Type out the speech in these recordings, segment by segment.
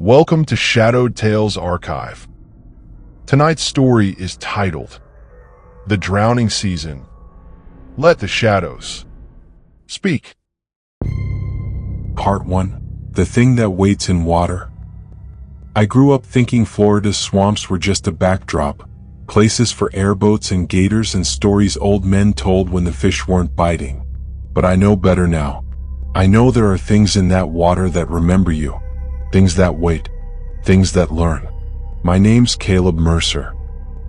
Welcome to Shadowed Tales Archive. Tonight's story is titled, The Drowning Season. Let the shadows speak. Part 1. The Thing That Waits in Water. I grew up thinking Florida's swamps were just a backdrop, places for airboats and gators and stories old men told when the fish weren't biting. But I know better now. I know there are things in that water that remember you. Things that wait. Things that learn. My name's Caleb Mercer.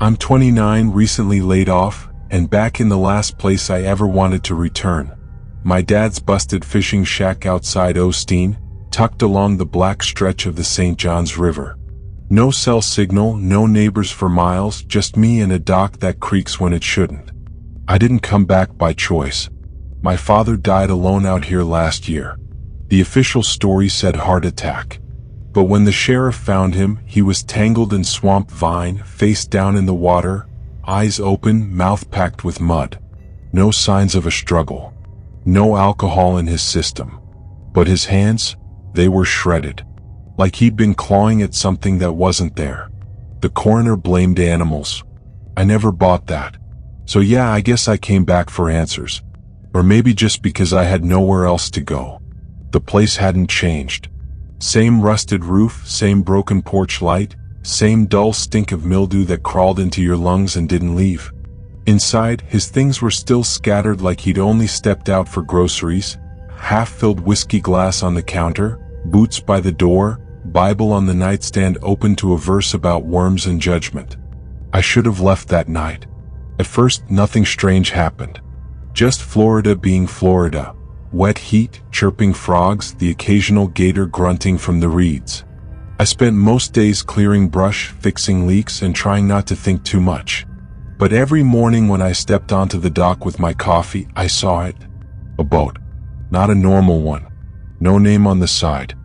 I'm 29, recently laid off, and back in the last place I ever wanted to return. My dad's busted fishing shack outside Osteen, tucked along the black stretch of the St. Johns River. No cell signal, no neighbors for miles, just me and a dock that creaks when it shouldn't. I didn't come back by choice. My father died alone out here last year. The official story said heart attack. But when the sheriff found him, he was tangled in swamp vine, face down in the water, eyes open, mouth packed with mud. No signs of a struggle. No alcohol in his system. But his hands, they were shredded. Like he'd been clawing at something that wasn't there. The coroner blamed animals. I never bought that. So yeah, I guess I came back for answers. Or maybe just because I had nowhere else to go. The place hadn't changed. Same rusted roof, same broken porch light, same dull stink of mildew that crawled into your lungs and didn't leave. Inside, his things were still scattered like he'd only stepped out for groceries, half-filled whiskey glass on the counter, boots by the door, Bible on the nightstand open to a verse about worms and judgment. I should have left that night. At first, nothing strange happened. Just Florida being Florida. Wet heat, chirping frogs, the occasional gator grunting from the reeds. I spent most days clearing brush, fixing leaks, and trying not to think too much. But every morning when I stepped onto the dock with my coffee, I saw it. A boat. Not a normal one. No name on the side.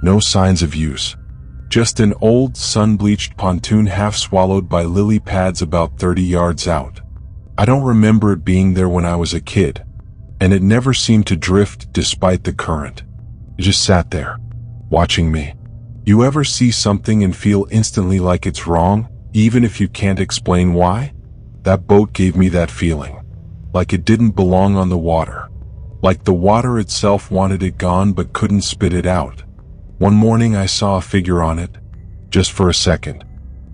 No signs of use. Just an old, sun-bleached pontoon half swallowed by lily pads about 30 yards out. I don't remember it being there when I was a kid. And it never seemed to drift despite the current. It just sat there, watching me. You ever see something and feel instantly like it's wrong, even if you can't explain why? That boat gave me that feeling. Like it didn't belong on the water. Like the water itself wanted it gone but couldn't spit it out. One morning I saw a figure on it, just for a second.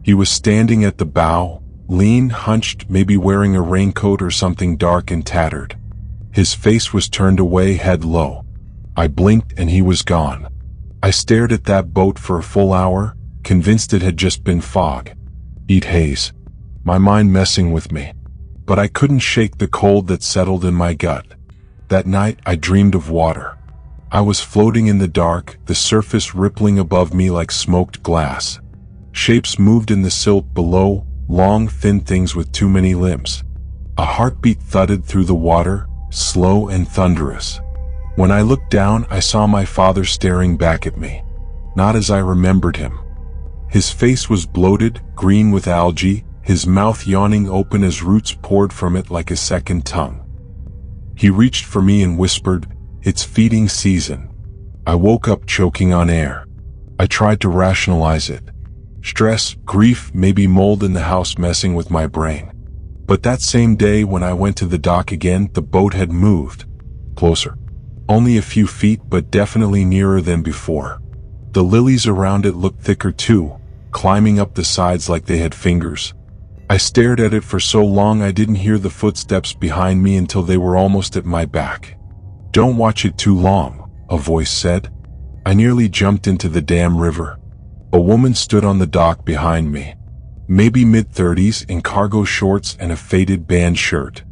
He was standing at the bow, lean, hunched, maybe wearing a raincoat or something dark and tattered. His face was turned away, head low. I blinked and he was gone. I stared at that boat for a full hour, convinced it had just been fog. Heat haze. My mind messing with me. But I couldn't shake the cold that settled in my gut. That night I dreamed of water. I was floating in the dark, the surface rippling above me like smoked glass. Shapes moved in the silt below, long, thin things with too many limbs. A heartbeat thudded through the water, slow and thunderous. When I looked down, I saw my father staring back at me. Not as I remembered him. His face was bloated, green with algae, his mouth yawning open as roots poured from it like a second tongue. He reached for me and whispered, "It's feeding season." I woke up choking on air. I tried to rationalize it. Stress, grief, maybe mold in the house messing with my brain. But that same day when I went to the dock again, the boat had moved. Closer. Only a few feet, but definitely nearer than before. The lilies around it looked thicker too, climbing up the sides like they had fingers. I stared at it for so long I didn't hear the footsteps behind me until they were almost at my back. "Don't watch it too long," a voice said. I nearly jumped into the damn river. A woman stood on the dock behind me. Maybe mid-30s, in cargo shorts and a faded band shirt.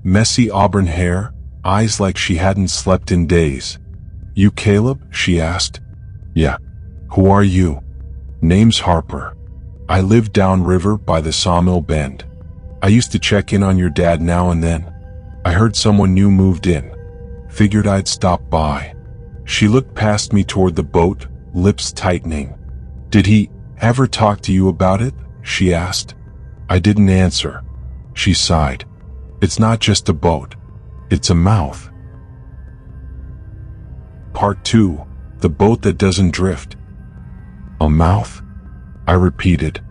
Messy auburn hair, eyes like she hadn't slept in days. "You Caleb?" she asked. "Yeah." "Who are you?" "Name's Harper. I live downriver by the Sawmill Bend. I used to check in on your dad now and then. I heard someone new moved in. Figured I'd stop by." She looked past me toward the boat, lips tightening. "Did he ever talk to you about it?" she asked. I didn't answer. She sighed. "It's not just a boat. It's a mouth." Part 2. The Boat That Doesn't Drift. A mouth? I repeated.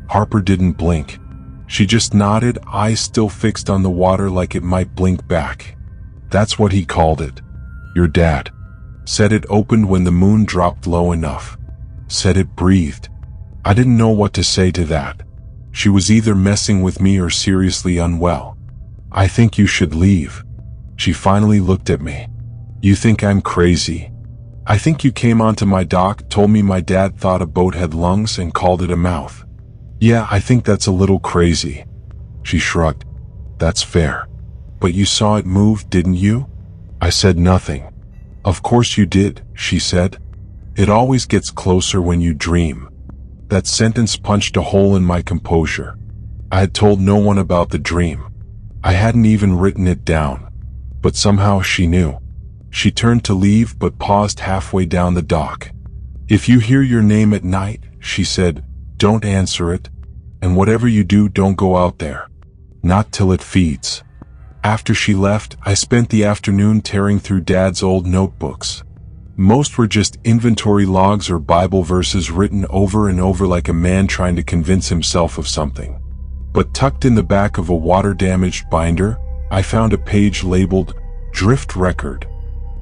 Harper didn't blink. She just nodded, eyes still fixed on the water like it might blink back. That's what he called it. Your dad. Said it opened when the moon dropped low enough. Said it breathed. I didn't know what to say to that. She was either messing with me or seriously unwell. I think you should leave. She finally looked at me. You think I'm crazy? I think you came onto my dock, told me my dad thought a boat had lungs and called it a mouth. Yeah, I think that's a little crazy. She shrugged. That's fair. But you saw it move, didn't you? I said nothing. Of course you did, she said. It always gets closer when you dream. That sentence punched a hole in my composure. I had told no one about the dream. I hadn't even written it down. But somehow she knew. She turned to leave but paused halfway down the dock. If you hear your name at night, she said, don't answer it. And whatever you do, don't go out there. Not till it feeds. After she left, I spent the afternoon tearing through Dad's old notebooks. Most were just inventory logs or Bible verses written over and over like a man trying to convince himself of something. But tucked in the back of a water-damaged binder, I found a page labeled Drift Record.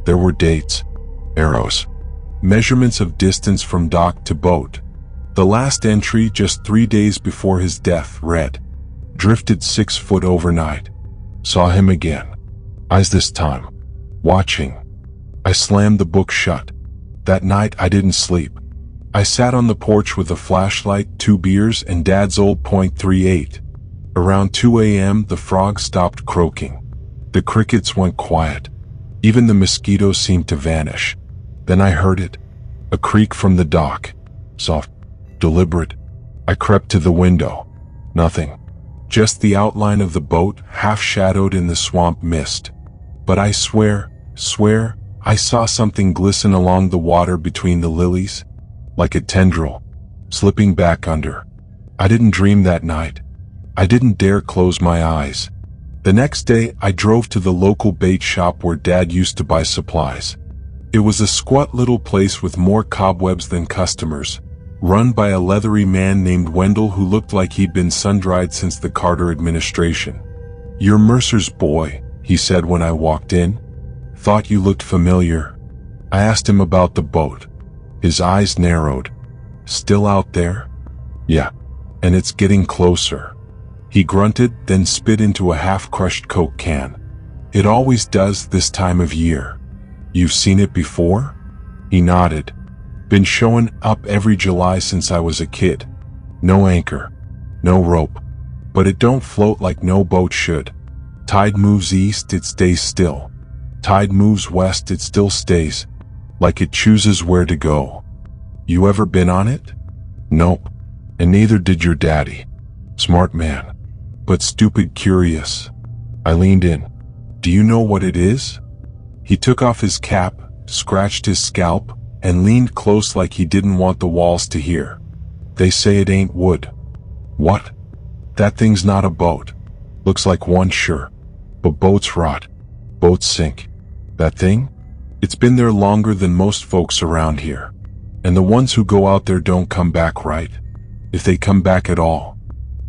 There were dates, arrows, measurements of distance from dock to boat. The last entry, just 3 days before his death, read, drifted 6 foot overnight. Saw him again. Eyes this time. Watching. I slammed the book shut. That night I didn't sleep. I sat on the porch with a flashlight, 2 beers, and Dad's old .38. Around 2 a.m. the frogs stopped croaking. The crickets went quiet. Even the mosquitoes seemed to vanish. Then I heard it. A creak from the dock. Soft, deliberate. I crept to the window. Nothing. Just the outline of the boat, half-shadowed in the swamp mist. But I swear, I saw something glisten along the water between the lilies, like a tendril, slipping back under. I didn't dream that night. I didn't dare close my eyes. The next day, I drove to the local bait shop where Dad used to buy supplies. It was a squat little place with more cobwebs than customers, run by a leathery man named Wendell who looked like he'd been sun-dried since the Carter administration. You're Mercer's boy, he said when I walked in. Thought you looked familiar. I asked him about the boat. His eyes narrowed. Still out there? Yeah, and it's getting closer. He grunted, then spit into a half-crushed Coke can. It always does this time of year. You've seen it before? He nodded. Been showing up every July since I was a kid. No anchor. No rope. But it don't float like no boat should. Tide moves east, it stays still. Tide moves west, it still stays. Like it chooses where to go. You ever been on it? Nope. And neither did your daddy. Smart man. But stupid curious. I leaned in. Do you know what it is? He took off his cap, scratched his scalp, and leaned close like he didn't want the walls to hear. They say it ain't wood. What? That thing's not a boat. Looks like one, sure. But boats rot. Boats sink. That thing? It's been there longer than most folks around here. And the ones who go out there don't come back, right? If they come back at all.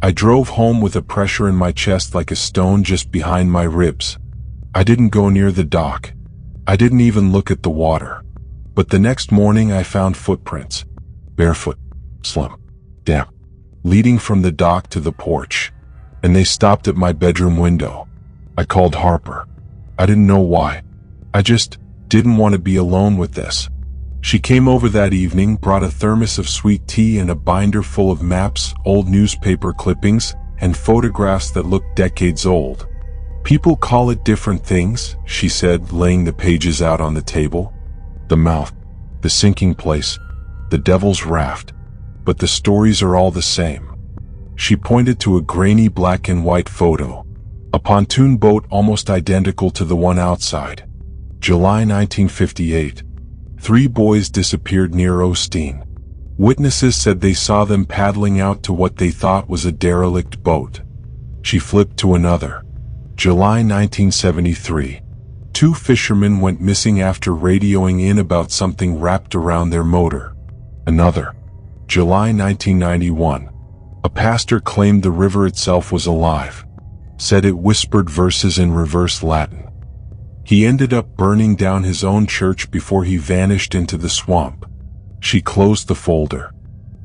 I drove home with a pressure in my chest like a stone just behind my ribs. I didn't go near the dock. I didn't even look at the water. But the next morning I found footprints. Barefoot. Slim. Damp. Leading from the dock to the porch. And they stopped at my bedroom window. I called Harper. I didn't know why. I just didn't want to be alone with this. She came over that evening, brought a thermos of sweet tea and a binder full of maps, old newspaper clippings, and photographs that looked decades old. People call it different things, she said, laying the pages out on the table. The mouth, the sinking place, the devil's raft. But the stories are all the same. She pointed to a grainy black and white photo. A pontoon boat almost identical to the one outside. July 1958. 3 boys disappeared near Osteen. Witnesses said they saw them paddling out to what they thought was a derelict boat. She flipped to another. July 1973. 2 fishermen went missing after radioing in about something wrapped around their motor. Another. July 1991. A pastor claimed the river itself was alive, said it whispered verses in reverse Latin. He ended up burning down his own church before he vanished into the swamp. She closed the folder.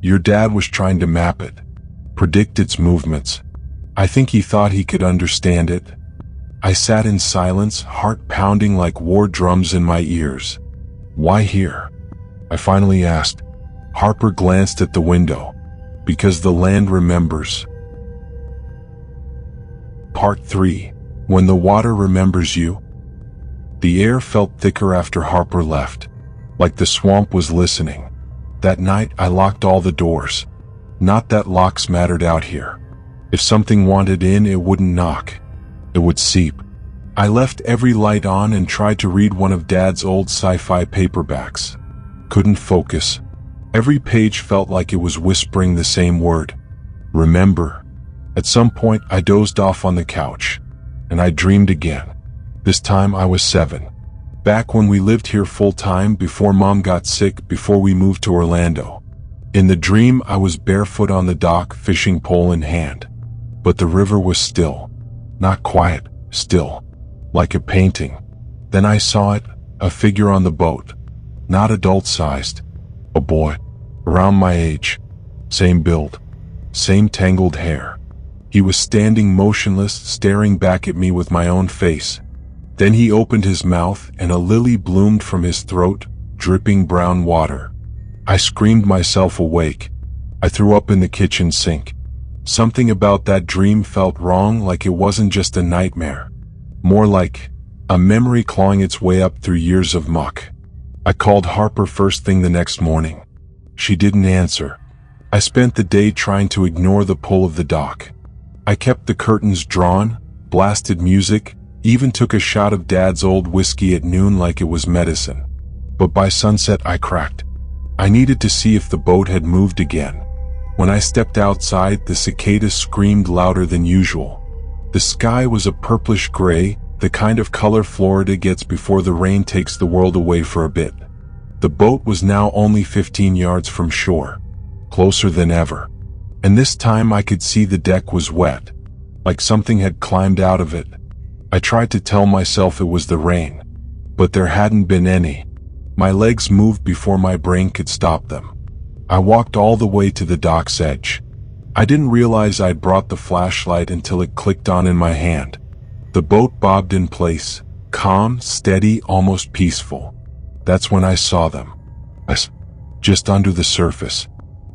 Your dad was trying to map it, predict its movements. I think he thought he could understand it. I sat in silence, heart pounding like war drums in my ears. Why here? I finally asked. Harper glanced at the window. Because the land remembers. Part 3. When the water remembers you. The air felt thicker after Harper left, like the swamp was listening. That night I locked all the doors. Not that locks mattered out here. If something wanted in, it wouldn't knock. It would seep. I left every light on and tried to read one of Dad's old sci-fi paperbacks. Couldn't focus. Every page felt like it was whispering the same word. Remember. At some point I dozed off on the couch, and I dreamed again. This time I was 7. Back when we lived here full-time, before Mom got sick, before we moved to Orlando. In the dream I was barefoot on the dock, fishing pole in hand. But the river was still. Not quiet, still. Like a painting. Then I saw it, a figure on the boat. Not adult-sized. A boy. Around my age. Same build. Same tangled hair. He was standing motionless, staring back at me with my own face. Then he opened his mouth and a lily bloomed from his throat, dripping brown water. I screamed myself awake. I threw up in the kitchen sink. Something about that dream felt wrong, like it wasn't just a nightmare. More like a memory clawing its way up through years of muck. I called Harper first thing the next morning. She didn't answer. I spent the day trying to ignore the pull of the dock. I kept the curtains drawn, blasted music, even took a shot of Dad's old whiskey at noon like it was medicine. But by sunset I cracked. I needed to see if the boat had moved again. When I stepped outside, the cicadas screamed louder than usual. The sky was a purplish gray, the kind of color Florida gets before the rain takes the world away for a bit. The boat was now only 15 yards from shore, closer than ever. And this time I could see the deck was wet, like something had climbed out of it. I tried to tell myself it was the rain, but there hadn't been any. My legs moved before my brain could stop them. I walked all the way to the dock's edge. I didn't realize I'd brought the flashlight until it clicked on in my hand. The boat bobbed in place, calm, steady, almost peaceful. That's when I saw them. Just under the surface.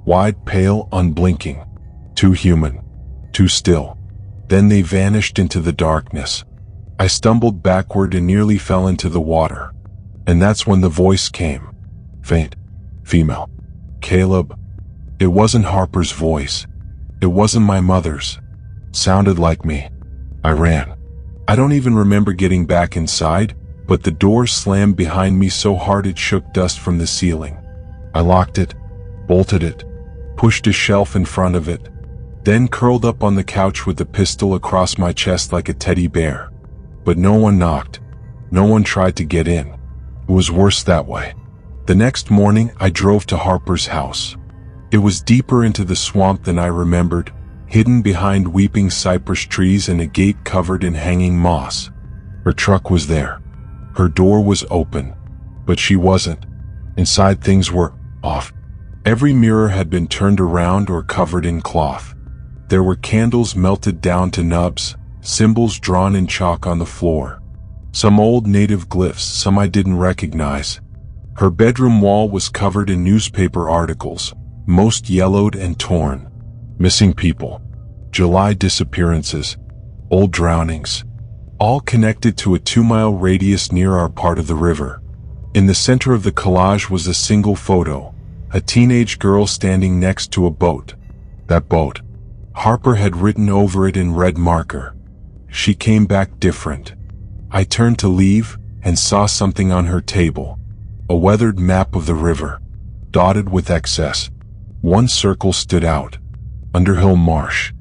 Wide, pale, unblinking. Too human. Too still. Then they vanished into the darkness. I stumbled backward and nearly fell into the water. And that's when the voice came. Faint. Female. Caleb. It wasn't Harper's voice. It wasn't my mother's. Sounded like me. I ran. I don't even remember getting back inside, but the door slammed behind me so hard it shook dust from the ceiling. I locked it, bolted it, pushed a shelf in front of it, then curled up on the couch with the pistol across my chest like a teddy bear. But no one knocked. No one tried to get in. It was worse that way. The next morning, I drove to Harper's house. It was deeper into the swamp than I remembered, hidden behind weeping cypress trees and a gate covered in hanging moss. Her truck was there. Her door was open, but she wasn't. Inside, things were off. Every mirror had been turned around or covered in cloth. There were candles melted down to nubs, symbols drawn in chalk on the floor. Some old native glyphs, some I didn't recognize. Her bedroom wall was covered in newspaper articles, most yellowed and torn. Missing people, July disappearances, old drownings, all connected to a 2-mile radius near our part of the river. In the center of the collage was a single photo, a teenage girl standing next to a boat. That boat. Harper had written over it in red marker. She came back different. I turned to leave and saw something on her table. A weathered map of the river, dotted with excess. One circle stood out, Underhill Marsh,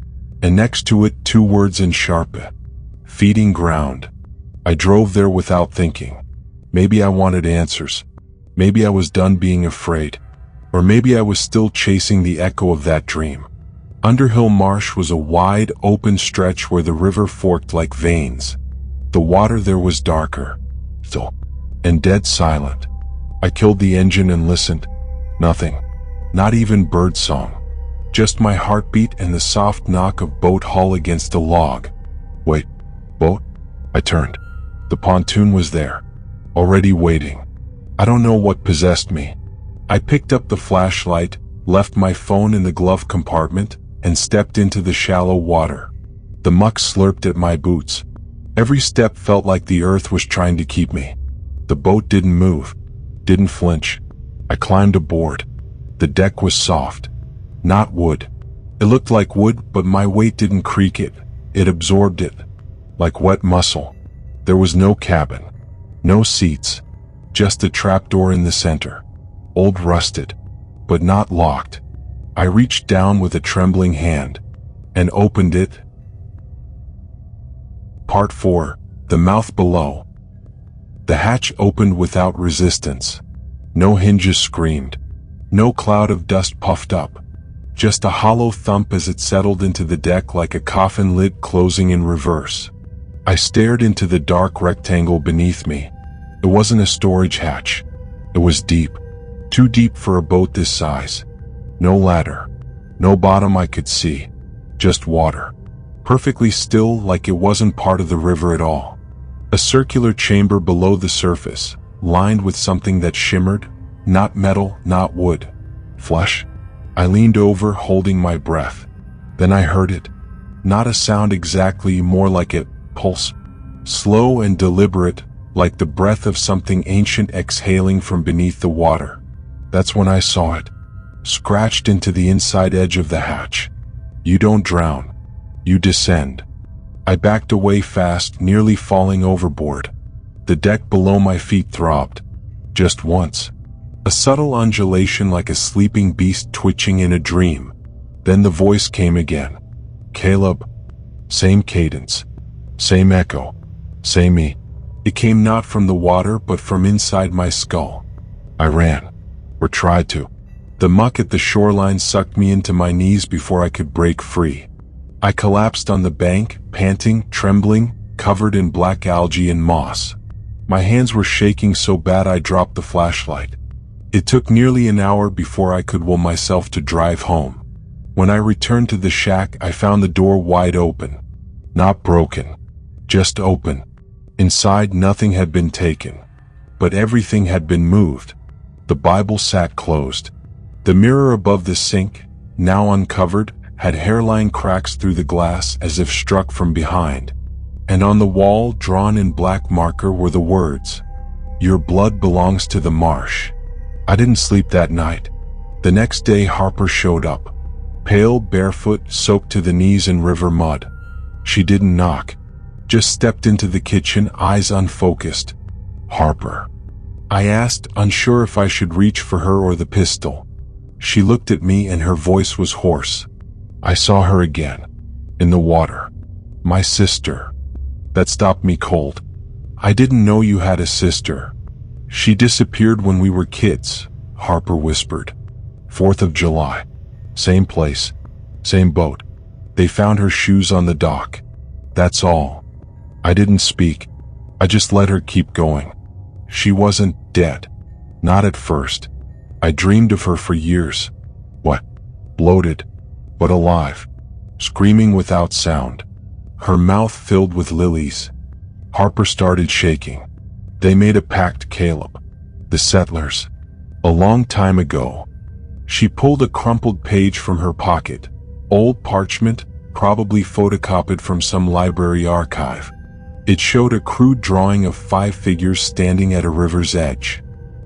and next to it 2 words in Sharpa, feeding ground. I drove there without thinking. Maybe I wanted answers. Maybe I was done being afraid. Or maybe I was still chasing the echo of that dream. Underhill Marsh was a wide, open stretch where the river forked like veins. The water there was darker, still, and dead silent. I killed the engine and listened. Nothing. Not even birdsong. Just my heartbeat and the soft knock of boat hull against a log. Wait, boat? I turned. The pontoon was there, already waiting. I don't know what possessed me. I picked up the flashlight, left my phone in the glove compartment, and stepped into the shallow water. The muck slurped at my boots. Every step felt like the earth was trying to keep me. The boat didn't move, didn't flinch. I climbed aboard. The deck was soft, not wood. It looked like wood, but my weight didn't creak it. It absorbed it, like wet muscle. There was no cabin, no seats, just a trapdoor in the center. Old rusted, but not locked. I reached down with a trembling hand and opened it. Part 4. The mouth below. The hatch opened without resistance. No hinges screamed. No cloud of dust puffed up. Just a hollow thump as it settled into the deck like a coffin lid closing in reverse. I stared into the dark rectangle beneath me. It wasn't a storage hatch. It was deep. Too deep for a boat this size. No ladder. No bottom I could see. Just water. Perfectly still, like it wasn't part of the river at all. A circular chamber below the surface, lined with something that shimmered. Not metal, not wood. Flesh. I leaned over, holding my breath. Then I heard it. Not a sound exactly, more like a pulse. Slow and deliberate, like the breath of something ancient exhaling from beneath the water. That's when I saw it. Scratched into the inside edge of the hatch. You don't drown. You descend. I backed away fast, nearly falling overboard. The deck below my feet throbbed. Just once. A subtle undulation like a sleeping beast twitching in a dream. Then the voice came again. Caleb. Same cadence. Same echo. Same me. It came not from the water but from inside my skull. I ran. Or tried to. The muck at the shoreline sucked me into my knees before I could break free. I collapsed on the bank, panting, trembling, covered in black algae and moss. My hands were shaking so bad I dropped the flashlight. It took nearly an hour before I could will myself to drive home. When I returned to the shack, I found the door wide open. Not broken. Just open. Inside, nothing had been taken. But everything had been moved. The Bible sat closed. The mirror above the sink, now uncovered, had hairline cracks through the glass as if struck from behind. And on the wall, drawn in black marker, were the words, "Your blood belongs to the marsh." I didn't sleep that night. The next day Harper showed up. Pale, barefoot, soaked to the knees in river mud. She didn't knock. Just stepped into the kitchen, eyes unfocused. Harper. I asked, unsure if I should reach for her or the pistol. She looked at me and her voice was hoarse. I saw her again. In the water. My sister. That stopped me cold. I didn't know you had a sister. She disappeared when we were kids, Harper whispered. 4th of July. Same place. Same boat. They found her shoes on the dock. That's all. I didn't speak. I just let her keep going. She wasn't dead. Not at first. I dreamed of her for years. What? Bloated, but alive. Screaming without sound. Her mouth filled with lilies. Harper started shaking. They made a pact, Caleb. The settlers. A long time ago. She pulled a crumpled page from her pocket. Old parchment, probably photocopied from some library archive. It showed a crude drawing of 5 figures standing at a river's edge.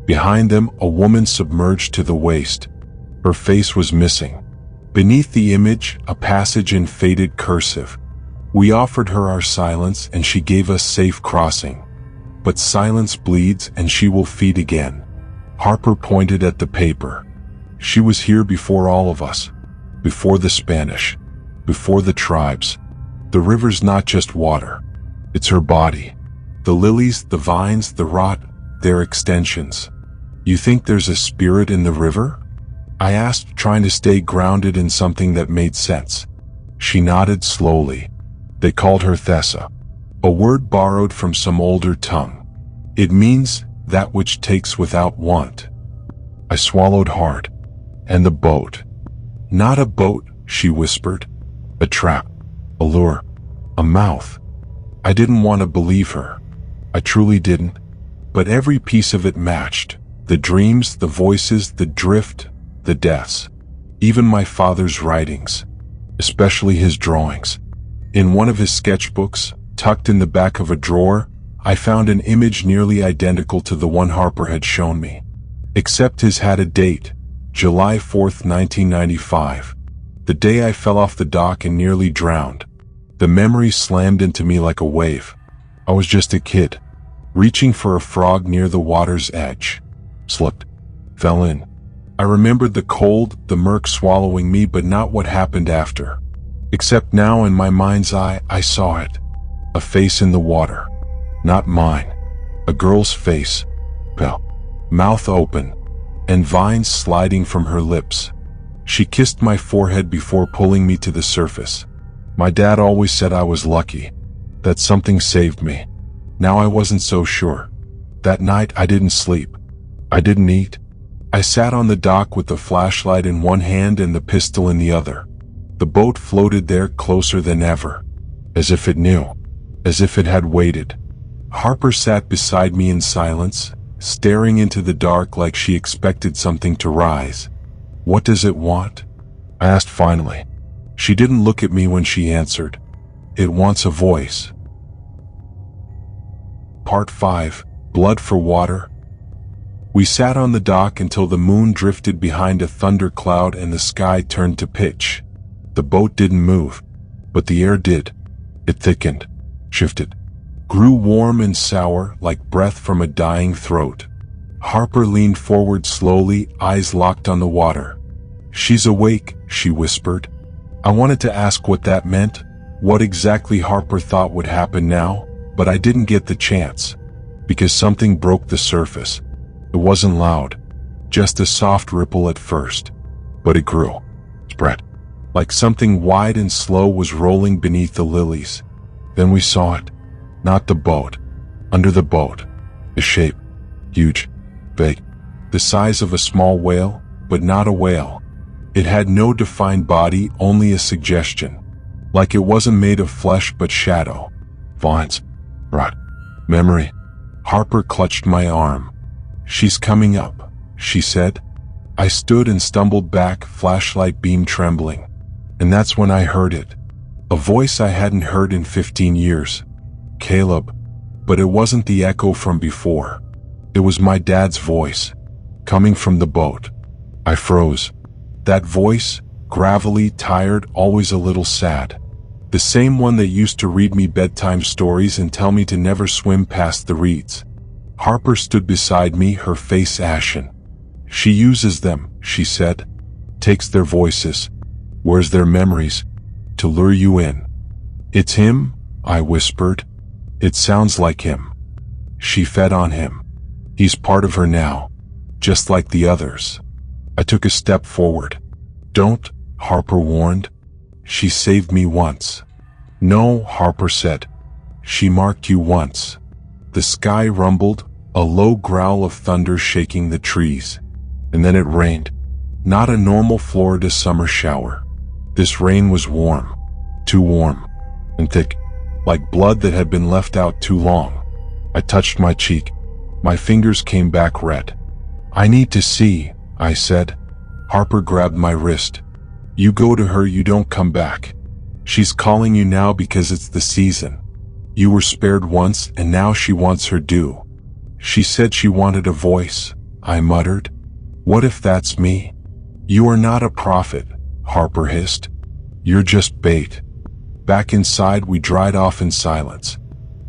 Behind them, a woman submerged to the waist. Her face was missing. Beneath the image, a passage in faded cursive. We offered her our silence and she gave us safe crossing. But silence bleeds and she will feed again. Harper pointed at the paper. She was here before all of us. Before the Spanish. Before the tribes. The river's not just water. It's her body. The lilies, the vines, the rot, they're extensions. You think there's a spirit in the river? I asked, trying to stay grounded in something that made sense. She nodded slowly. They called her Thessa. A word borrowed from some older tongue. It means that which takes without want. I swallowed hard. And the boat. Not a boat, she whispered. A trap. A lure. A mouth. I didn't want to believe her. I truly didn't. But every piece of it matched. The dreams, the voices, the drift, the deaths. Even my father's writings. Especially his drawings. In one of his sketchbooks, tucked in the back of a drawer, I found an image nearly identical to the one Harper had shown me. Except his had a date, July 4th, 1995. The day I fell off the dock and nearly drowned. The memory slammed into me like a wave. I was just a kid, reaching for a frog near the water's edge. Slipped. Fell in. I remembered the cold, the murk swallowing me, but not what happened after. Except now in my mind's eye, I saw it. A face in the water. Not mine. A girl's face. Pale. Mouth open. And vines sliding from her lips. She kissed my forehead before pulling me to the surface. My dad always said I was lucky. That something saved me. Now I wasn't so sure. That night I didn't sleep. I didn't eat. I sat on the dock with the flashlight in one hand and the pistol in the other. The boat floated there closer than ever. As if it knew. As if it had waited. Harper sat beside me in silence, staring into the dark like she expected something to rise. What does it want? I asked finally. She didn't look at me when she answered. It wants a voice. Part 5. Blood for Water. We sat on the dock until the moon drifted behind a thundercloud and the sky turned to pitch. The boat didn't move, but the air did. It thickened, shifted, grew warm and sour like breath from a dying throat. Harper leaned forward slowly, eyes locked on the water. "She's awake," she whispered. I wanted to ask what that meant, what exactly Harper thought would happen now, but I didn't get the chance. Because something broke the surface. It wasn't loud, just a soft ripple at first. But it grew, spread, like something wide and slow was rolling beneath the lilies. Then we saw it. Not the boat. Under the boat. A shape. Huge. Vague. The size of a small whale, but not a whale. It had no defined body, only a suggestion. Like it wasn't made of flesh but shadow. Vines. Rot. Memory. Harper clutched my arm. "She's coming up," she said. I stood and stumbled back, flashlight beam trembling. And that's when I heard it. A voice I hadn't heard in 15 years. Caleb. But it wasn't the echo from before. It was my dad's voice, coming from the boat. I froze. That voice, gravelly, tired, always a little sad. The same one that used to read me bedtime stories and tell me to never swim past the reeds. Harper stood beside me, her face ashen. "She uses them," she said. "Takes their voices, wears their memories, to lure you in." "It's him," I whispered. "It sounds like him." She fed on him. He's part of her now, just like the others. I took a step forward. "Don't," Harper warned. "She saved me once." "No," Harper said. "She marked you once." The sky rumbled, a low growl of thunder shaking the trees. And then it rained. Not a normal Florida summer shower. This rain was warm. Too warm. And thick. Like blood that had been left out too long. I touched my cheek. My fingers came back red. "I need to see," I said. Harper grabbed my wrist. "You go to her, you don't come back. She's calling you now because it's the season. You were spared once and now she wants her due." "She said she wanted a voice," I muttered. "What if that's me?" "You are not a prophet," Harper hissed. "You're just bait." Back inside, we dried off in silence.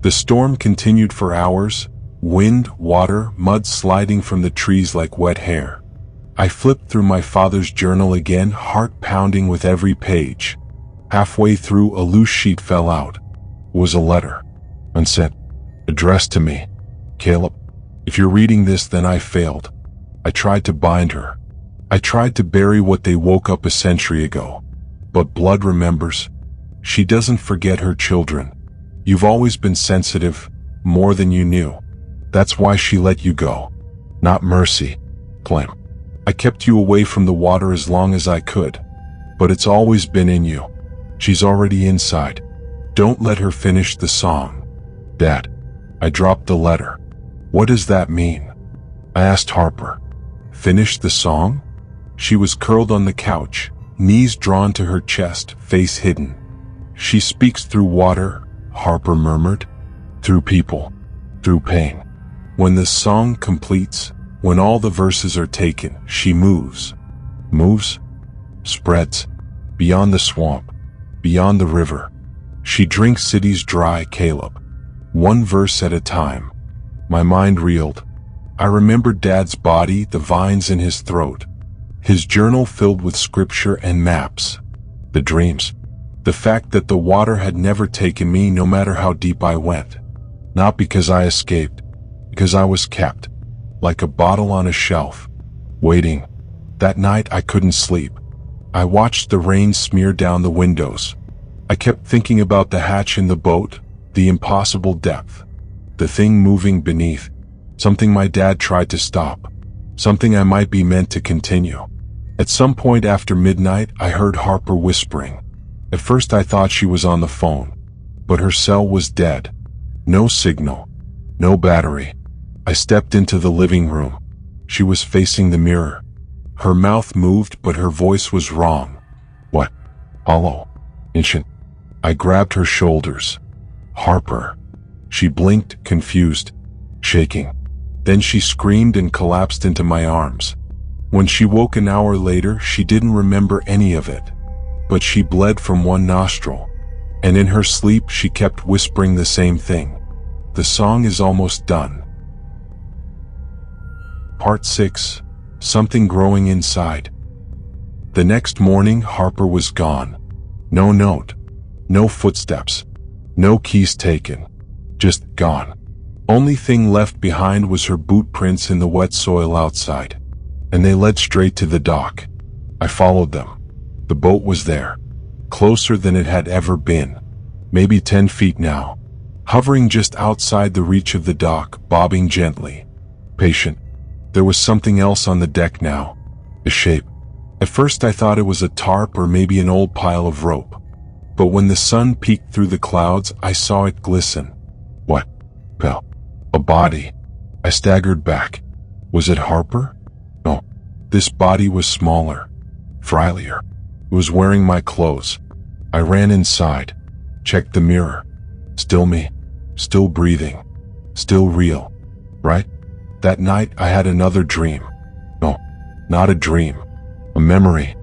The storm continued for hours, wind, water, mud sliding from the trees like wet hair. I flipped through my father's journal again, heart pounding with every page. Halfway through, a loose sheet fell out. It was a letter, unsent, addressed to me. "Caleb, if you're reading this, then I failed. I tried to bind her. I tried to bury what they woke up a century ago. But blood remembers. She doesn't forget her children. You've always been sensitive, more than you knew. That's why she let you go. Not mercy, Clem. I kept you away from the water as long as I could. But it's always been in you. She's already inside. Don't let her finish the song. Dad, I dropped the letter. What does that mean? I asked Harper. Finish the song? She was curled on the couch, knees drawn to her chest, face hidden. She speaks through water, Harper murmured. Through people. Through pain. When the song completes, when all the verses are taken, she moves. Moves? Spreads. Beyond the swamp. Beyond the river. She drinks cities dry, Caleb. One verse at a time. My mind reeled. I remembered Dad's body, the vines in his throat. His journal filled with scripture and maps. The dreams. The fact that the water had never taken me no matter how deep I went. Not because I escaped. Because I was kept. Like a bottle on a shelf. Waiting. That night I couldn't sleep. I watched the rain smear down the windows. I kept thinking about the hatch in the boat, the impossible depth. The thing moving beneath. Something my dad tried to stop. Something I might be meant to continue. At some point after midnight, I heard Harper whispering. At first I thought she was on the phone. But her cell was dead. No signal. No battery. I stepped into the living room. She was facing the mirror. Her mouth moved, but her voice was wrong. What? Hollow. Ancient. I grabbed her shoulders. Harper. She blinked, confused, shaking. Then she screamed and collapsed into my arms. When she woke an hour later, she didn't remember any of it. But she bled from one nostril. And in her sleep, she kept whispering the same thing. The song is almost done. Part 6. Something growing inside. The next morning, Harper was gone. No note. No footsteps. No keys taken. Just gone. Only thing left behind was her boot prints in the wet soil outside. And they led straight to the dock. I followed them. The boat was there. Closer than it had ever been. Maybe 10 feet now. Hovering just outside the reach of the dock, bobbing gently. Patient. There was something else on the deck now. A shape. At first I thought it was a tarp or maybe an old pile of rope. But when the sun peeked through the clouds, I saw it glisten. What? Well, a body. I staggered back. Was it Harper? No. This body was smaller. Frilier. It was wearing my clothes. I ran inside. Checked the mirror. Still me. Still breathing. Still real. Right? That night I had another dream. No, not a dream. A memory.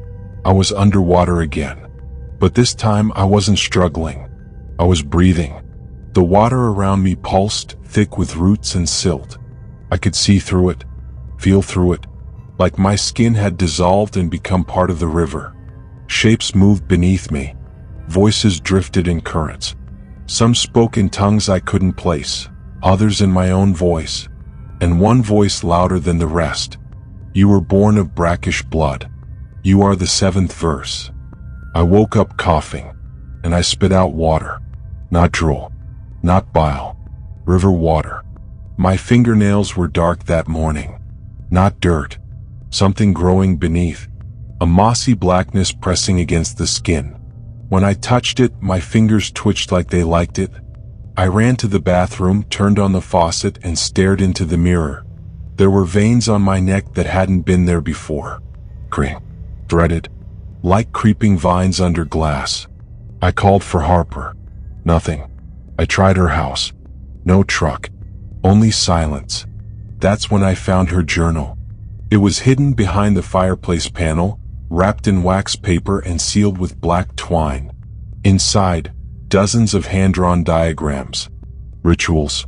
I was underwater again. But this time I wasn't struggling. I was breathing. The water around me pulsed, thick with roots and silt. I could see through it, feel through it, like my skin had dissolved and become part of the river. Shapes moved beneath me. Voices drifted in currents. Some spoke in tongues I couldn't place, others in my own voice, and one voice louder than the rest. You were born of brackish blood. You are the 7th verse. I woke up coughing, and I spit out water. Not drool. Not bile. River water. My fingernails were dark that morning. Not dirt. Something growing beneath. A mossy blackness pressing against the skin. When I touched it, my fingers twitched like they liked it. I ran to the bathroom, turned on the faucet, and stared into the mirror. There were veins on my neck that hadn't been there before. Cream. Threaded. Like creeping vines under glass. I called for Harper. Nothing. I tried her house. No truck. Only silence. That's when I found her journal. It was hidden behind the fireplace panel, wrapped in wax paper and sealed with black twine. Inside, dozens of hand-drawn diagrams. Rituals.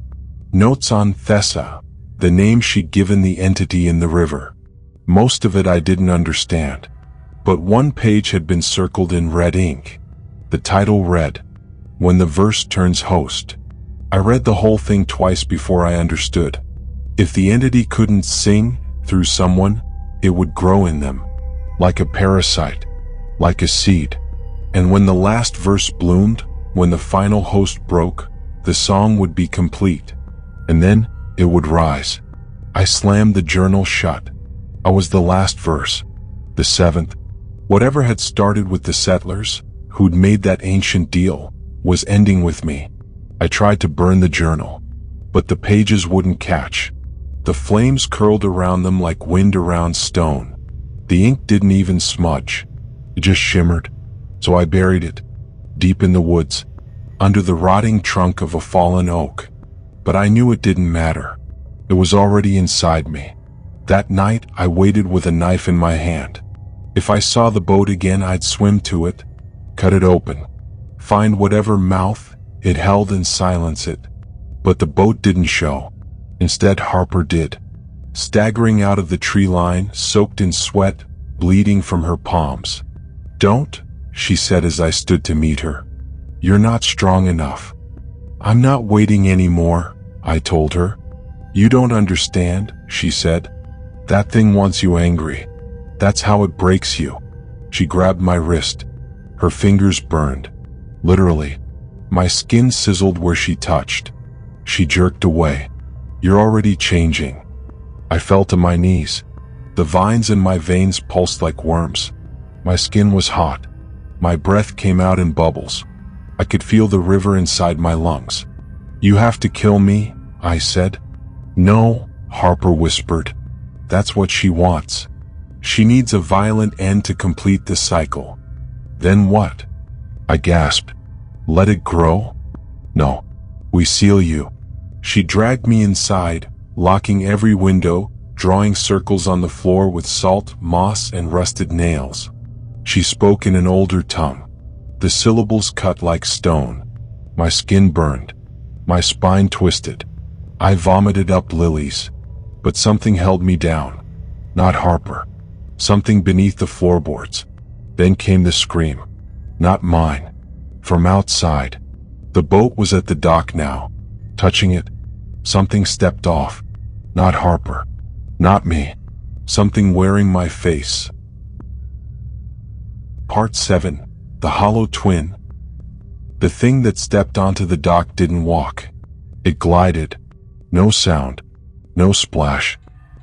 Notes on Thessa, the name she'd given the entity in the river. Most of it I didn't understand. But one page had been circled in red ink. The title read, When the Verse Turns Host. I read the whole thing twice before I understood. If the entity couldn't sing through someone, it would grow in them. like a parasite, like a seed. And when the last verse bloomed, when the final host broke, the song would be complete. And then it would rise. I slammed the journal shut. I was the last verse, the seventh. Whatever had started with the settlers, who'd made that ancient deal, was ending with me. I tried to burn the journal, but the pages wouldn't catch. The flames curled around them like wind around stone. The ink didn't even smudge. It just shimmered. So I buried it, deep in the woods, under the rotting trunk of a fallen oak. But I knew it didn't matter. It was already inside me. That night, I waited with a knife in my hand. If I saw the boat again, I'd swim to it, cut it open, find whatever mouth it held and silence it. But the boat didn't show. Instead, Harper did. Staggering out of the tree line, soaked in sweat, bleeding from her palms. "Don't," she said as I stood to meet her. "You're not strong enough." "I'm not waiting anymore," I told her. "You don't understand," she said. "That thing wants you angry. That's how it breaks you." She grabbed my wrist. Her fingers burned. Literally. My skin sizzled where she touched. She jerked away. "You're already changing." I fell to my knees. The vines in my veins pulsed like worms. My skin was hot. My breath came out in bubbles. I could feel the river inside my lungs. "You have to kill me," I said. "No," Harper whispered. "That's what she wants. She needs a violent end to complete the cycle." "Then what?" I gasped. "Let it grow?" "No. We seal you." She dragged me inside, locking every window, drawing circles on the floor with salt, moss, and rusted nails. She spoke in an older tongue. The syllables cut like stone. My skin burned. My spine twisted. I vomited up lilies. But something held me down. Not Harper. Something beneath the floorboards. Then came the scream. Not mine. From outside. The boat was at the dock now. Touching it, something stepped off. Not Harper. Not me. Something wearing my face. Part 7. The Hollow Twin. The thing that stepped onto the dock didn't walk. It glided. No sound. No splash.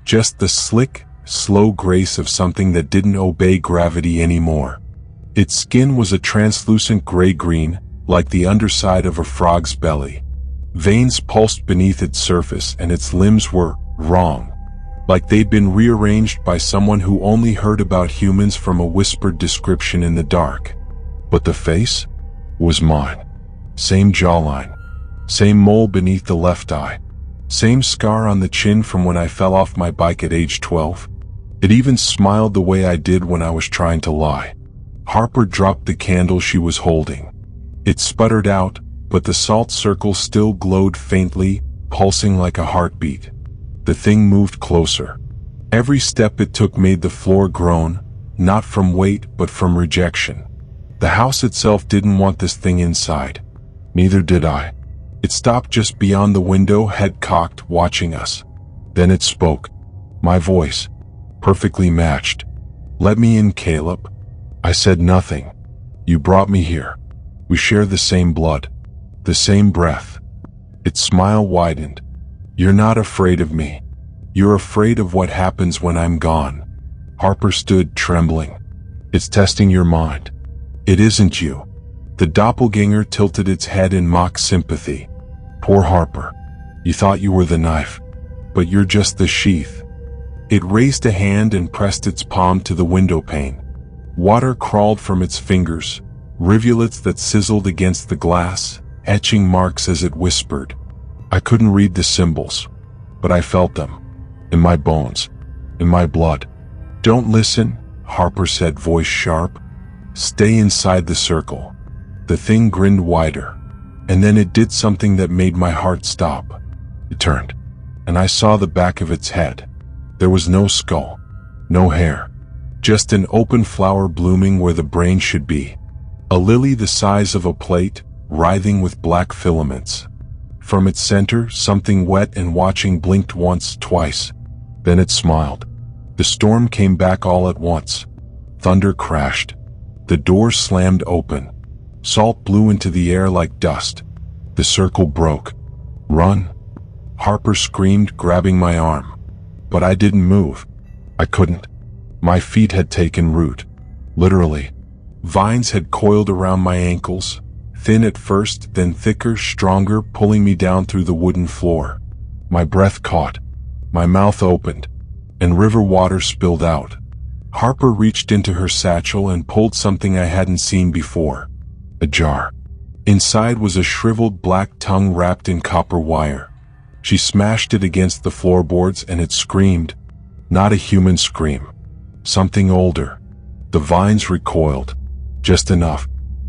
Just the slick, slow grace of something that didn't obey gravity anymore. Its skin was a translucent gray-green, like the underside of a frog's belly. Veins pulsed beneath its surface and its limbs were wrong. Like they'd been rearranged by someone who only heard about humans from a whispered description in the dark. But the face was mine. Same jawline. Same mole beneath the left eye. Same scar on the chin from when I fell off my bike at age 12. It even smiled the way I did when I was trying to lie. Harper dropped the candle she was holding. It sputtered out, but the salt circle still glowed faintly, pulsing like a heartbeat. The thing moved closer. Every step it took made the floor groan, not from weight but from rejection. The house itself didn't want this thing inside. Neither did I. It stopped just beyond the window, head cocked, watching us. Then it spoke. My voice. Perfectly matched. "Let me in, Caleb." I said nothing. "You brought me here. We share the same blood. The same breath." Its smile widened. "You're not afraid of me. You're afraid of what happens when I'm gone." Harper stood, trembling. "It's testing your mind." "It isn't you." The doppelganger tilted its head in mock sympathy. "Poor Harper. You thought you were the knife. But you're just the sheath." It raised a hand and pressed its palm to the window pane. Water crawled from its fingers, rivulets that sizzled against the glass, etching marks as it whispered. I couldn't read the symbols, but I felt them. In my bones. In my blood. "Don't listen," Harper said, voice sharp. "Stay inside the circle." The thing grinned wider. And then it did something that made my heart stop. It turned, and I saw the back of its head. There was no skull. No hair. Just an open flower blooming where the brain should be. A lily the size of a plate, writhing with black filaments. From its center, something wet and watching blinked once, twice. Then it smiled. The storm came back all at once. Thunder crashed. The door slammed open. Salt blew into the air like dust. The circle broke. "Run!" Harper screamed, grabbing my arm. But I didn't move. I couldn't. My feet had taken root. Literally. Vines had coiled around my ankles, thin at first, then thicker, stronger, pulling me down through the wooden floor. My breath caught. My mouth opened, and river water spilled out. Harper reached into her satchel and pulled something I hadn't seen before. A jar. Inside was a shriveled black tongue wrapped in copper wire. She smashed it against the floorboards and it screamed. Not a human scream. Something older. The vines recoiled. Just enough.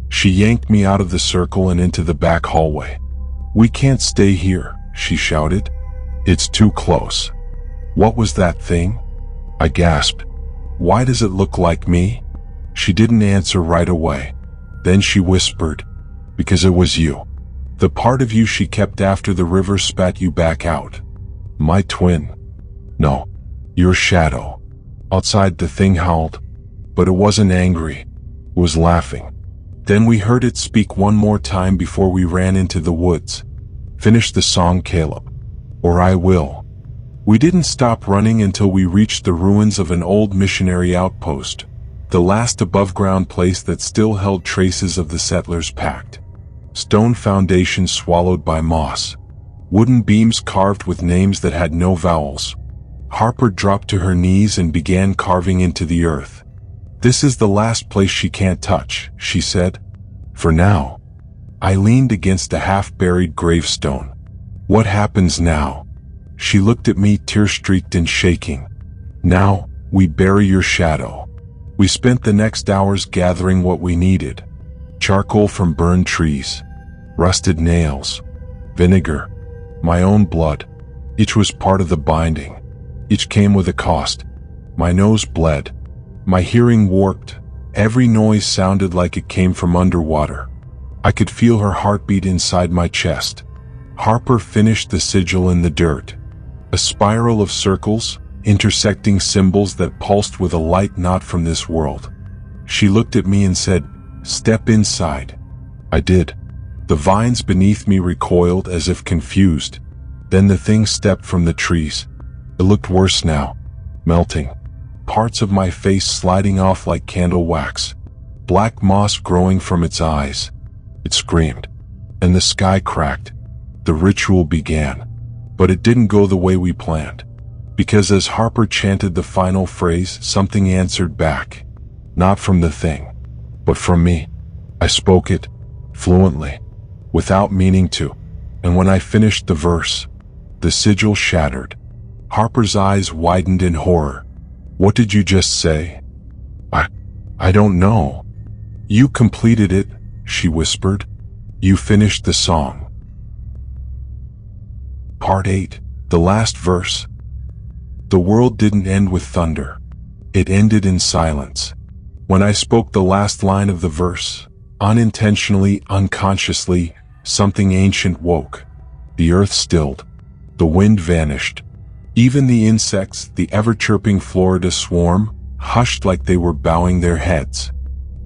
She yanked me out of the circle and into the back hallway. "We can't stay here," she shouted. "It's too close." "What was that thing?" I gasped. "Why does it look like me?" She didn't answer right away. Then she whispered, "Because it was you. The part of you she kept after the river spat you back out." "My twin." "No, your shadow." Outside the thing howled, but it wasn't angry. It was laughing. Then we heard it speak one more time before we ran into the woods. "Finish the song, Caleb, or I will." We didn't stop running until we reached the ruins of an old missionary outpost, the last above-ground place that still held traces of the settlers' pact. Stone foundations swallowed by moss. Wooden beams carved with names that had no vowels. Harper dropped to her knees and began carving into the earth. "This is the last place she can't touch," she said. "For now." I leaned against a half-buried gravestone. "What happens now?" She looked at me, tear-streaked and shaking. "Now, we bury your shadow." We spent the next hours gathering what we needed. Charcoal from burned trees, rusted nails, vinegar, my own blood. Each was part of the binding. Each came with a cost. My nose bled. My hearing warped. Every noise sounded like it came from underwater. I could feel her heartbeat inside my chest. Harper finished the sigil in the dirt. A spiral of circles, intersecting symbols that pulsed with a light not from this world. She looked at me and said, "Step inside." I did. The vines beneath me recoiled as if confused. Then the thing stepped from the trees. It looked worse now. Melting. Parts of my face sliding off like candle wax. Black moss growing from its eyes. It screamed. And the sky cracked. The ritual began. But it didn't go the way we planned. Because as Harper chanted the final phrase, something answered back. Not from the thing, but from me. I spoke it, fluently, without meaning to. And when I finished the verse, the sigil shattered. Harper's eyes widened in horror. "What did you just say?" I don't know." "You completed it," she whispered. "You finished the song." Part 8, the last verse. The world didn't end with thunder. It ended in silence. When I spoke the last line of the verse, unintentionally, unconsciously, something ancient woke. The earth stilled. The wind vanished. Even the insects, the ever-chirping Florida swarm, hushed like they were bowing their heads.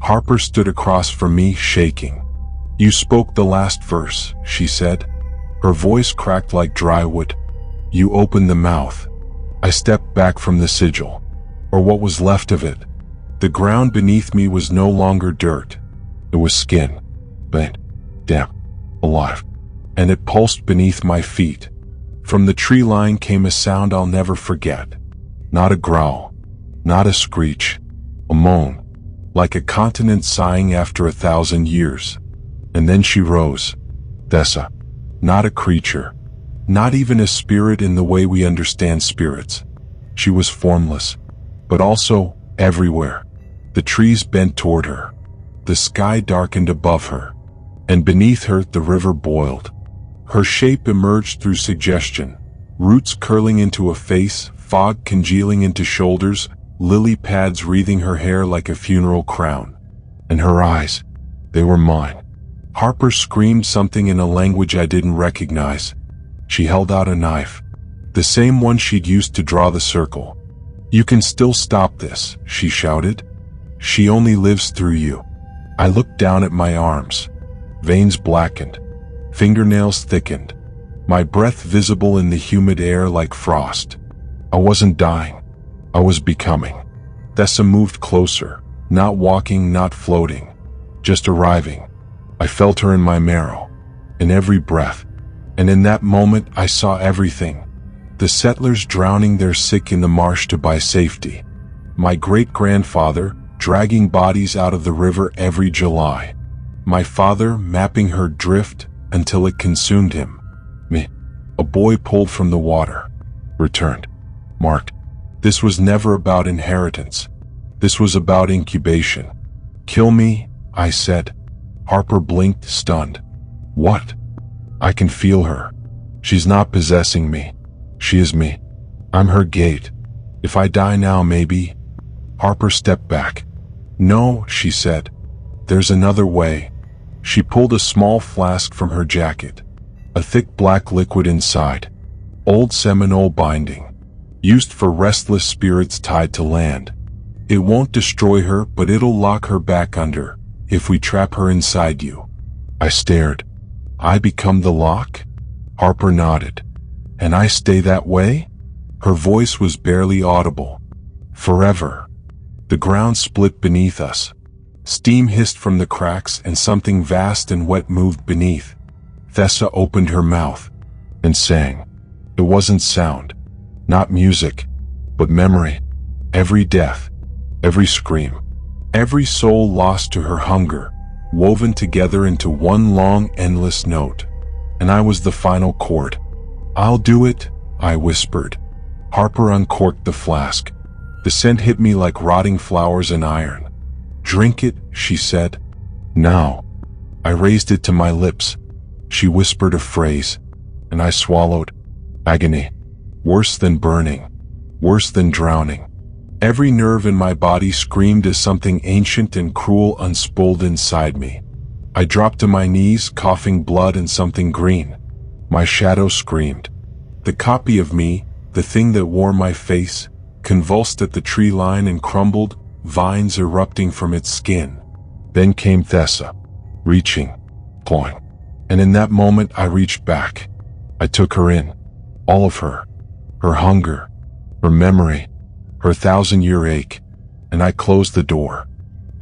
Harper stood across from me, shaking. "You spoke the last verse," she said. Her voice cracked like dry wood. "You opened the mouth." I stepped back from the sigil, or what was left of it. The ground beneath me was no longer dirt. It was skin, bent, damp, alive, and it pulsed beneath my feet. From the tree line came a sound I'll never forget. Not a growl, not a screech, a moan, like a continent sighing after 1,000 years. And then she rose. Thessa, not a creature, not even a spirit in the way we understand spirits. She was formless, but also everywhere. The trees bent toward her. The sky darkened above her. And beneath her, the river boiled. Her shape emerged through suggestion. Roots curling into a face, fog congealing into shoulders, lily pads wreathing her hair like a funeral crown. And her eyes, they were mine. Harper screamed something in a language I didn't recognize. She held out a knife, the same one she'd used to draw the circle. "You can still stop this," she shouted. She only lives through you. I looked down at my arms. Veins blackened. Fingernails thickened. My breath visible in the humid air like frost. I wasn't dying. I was becoming. Thessa moved closer. Not walking, not floating. Just arriving. I felt her in my marrow. In every breath. And in that moment I saw everything. The settlers drowning their sick in the marsh to buy safety. My great-grandfather dragging bodies out of the river every July. My father mapping her drift until it consumed him. Me, a boy pulled from the water. Returned. Marked. This was never about inheritance. This was about incubation. Kill me, I said. Harper blinked, stunned. What? I can feel her. She's not possessing me. She is me. I'm her gate. If I die now, maybe. Harper stepped back. No, she said. There's another way. She pulled a small flask from her jacket. A thick black liquid inside. Old Seminole binding. Used for restless spirits tied to land. It won't destroy her, but it'll lock her back under, if we trap her inside you. I stared. I become the lock? Harper nodded. And I stay that way? Her voice was barely audible. Forever. The ground split beneath us. Steam hissed from the cracks and something vast and wet moved beneath. Thessa opened her mouth and sang. It wasn't sound, not music, but memory. Every death, every scream, every soul lost to her hunger, woven together into one long, endless note. And I was the final chord. I'll do it, I whispered. Harper uncorked the flask. The scent hit me like rotting flowers and iron. Drink it, she said. Now. I raised it to my lips. She whispered a phrase, and I swallowed. Agony. Worse than burning. Worse than drowning. Every nerve in my body screamed as something ancient and cruel unspooled inside me. I dropped to my knees, coughing blood and something green. My shadow screamed. The copy of me, the thing that wore my face, convulsed at the tree line and crumbled, vines erupting from its skin. Then came Thessa, reaching, clawing. And in that moment I reached back. I took her in, all of her, her hunger, her memory, her 1,000-year ache, and I closed the door.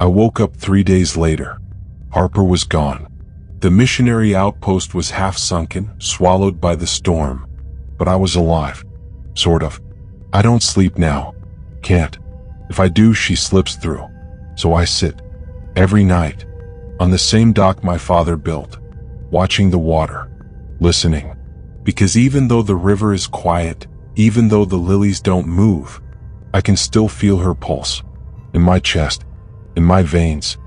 I woke up 3 days later. Harper was gone. The missionary outpost was half sunken, swallowed by the storm. But I was alive. Sort of. I don't sleep now. Can't. If I do, she slips through. So I sit, every night, on the same dock my father built, watching the water, listening. Because even though the river is quiet, even though the lilies don't move, I can still feel her pulse. In my chest, in my veins,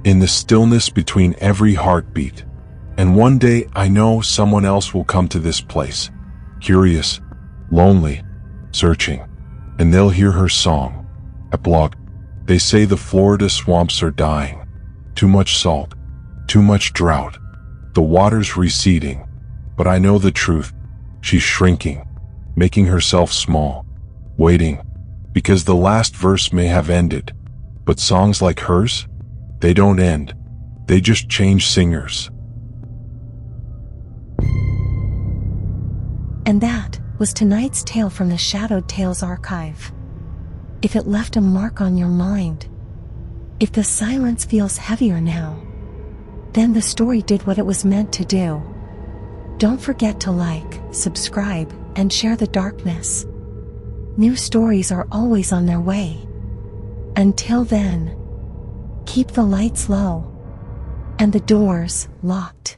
in the stillness between every heartbeat. And one day I know someone else will come to this place. Curious, lonely, searching. And they'll hear her song. Epilogue. They say the Florida swamps are dying. Too much salt. Too much drought. The water's receding. But I know the truth. She's shrinking. Making herself small. Waiting. Because the last verse may have ended. But songs like hers? They don't end. They just change singers. And that was tonight's tale from the Shadowed Tales archive. If it left a mark on your mind, if the silence feels heavier now, then the story did what it was meant to do. Don't forget to like, subscribe, and share the darkness. New stories are always on their way. Until then, keep the lights low and the doors locked.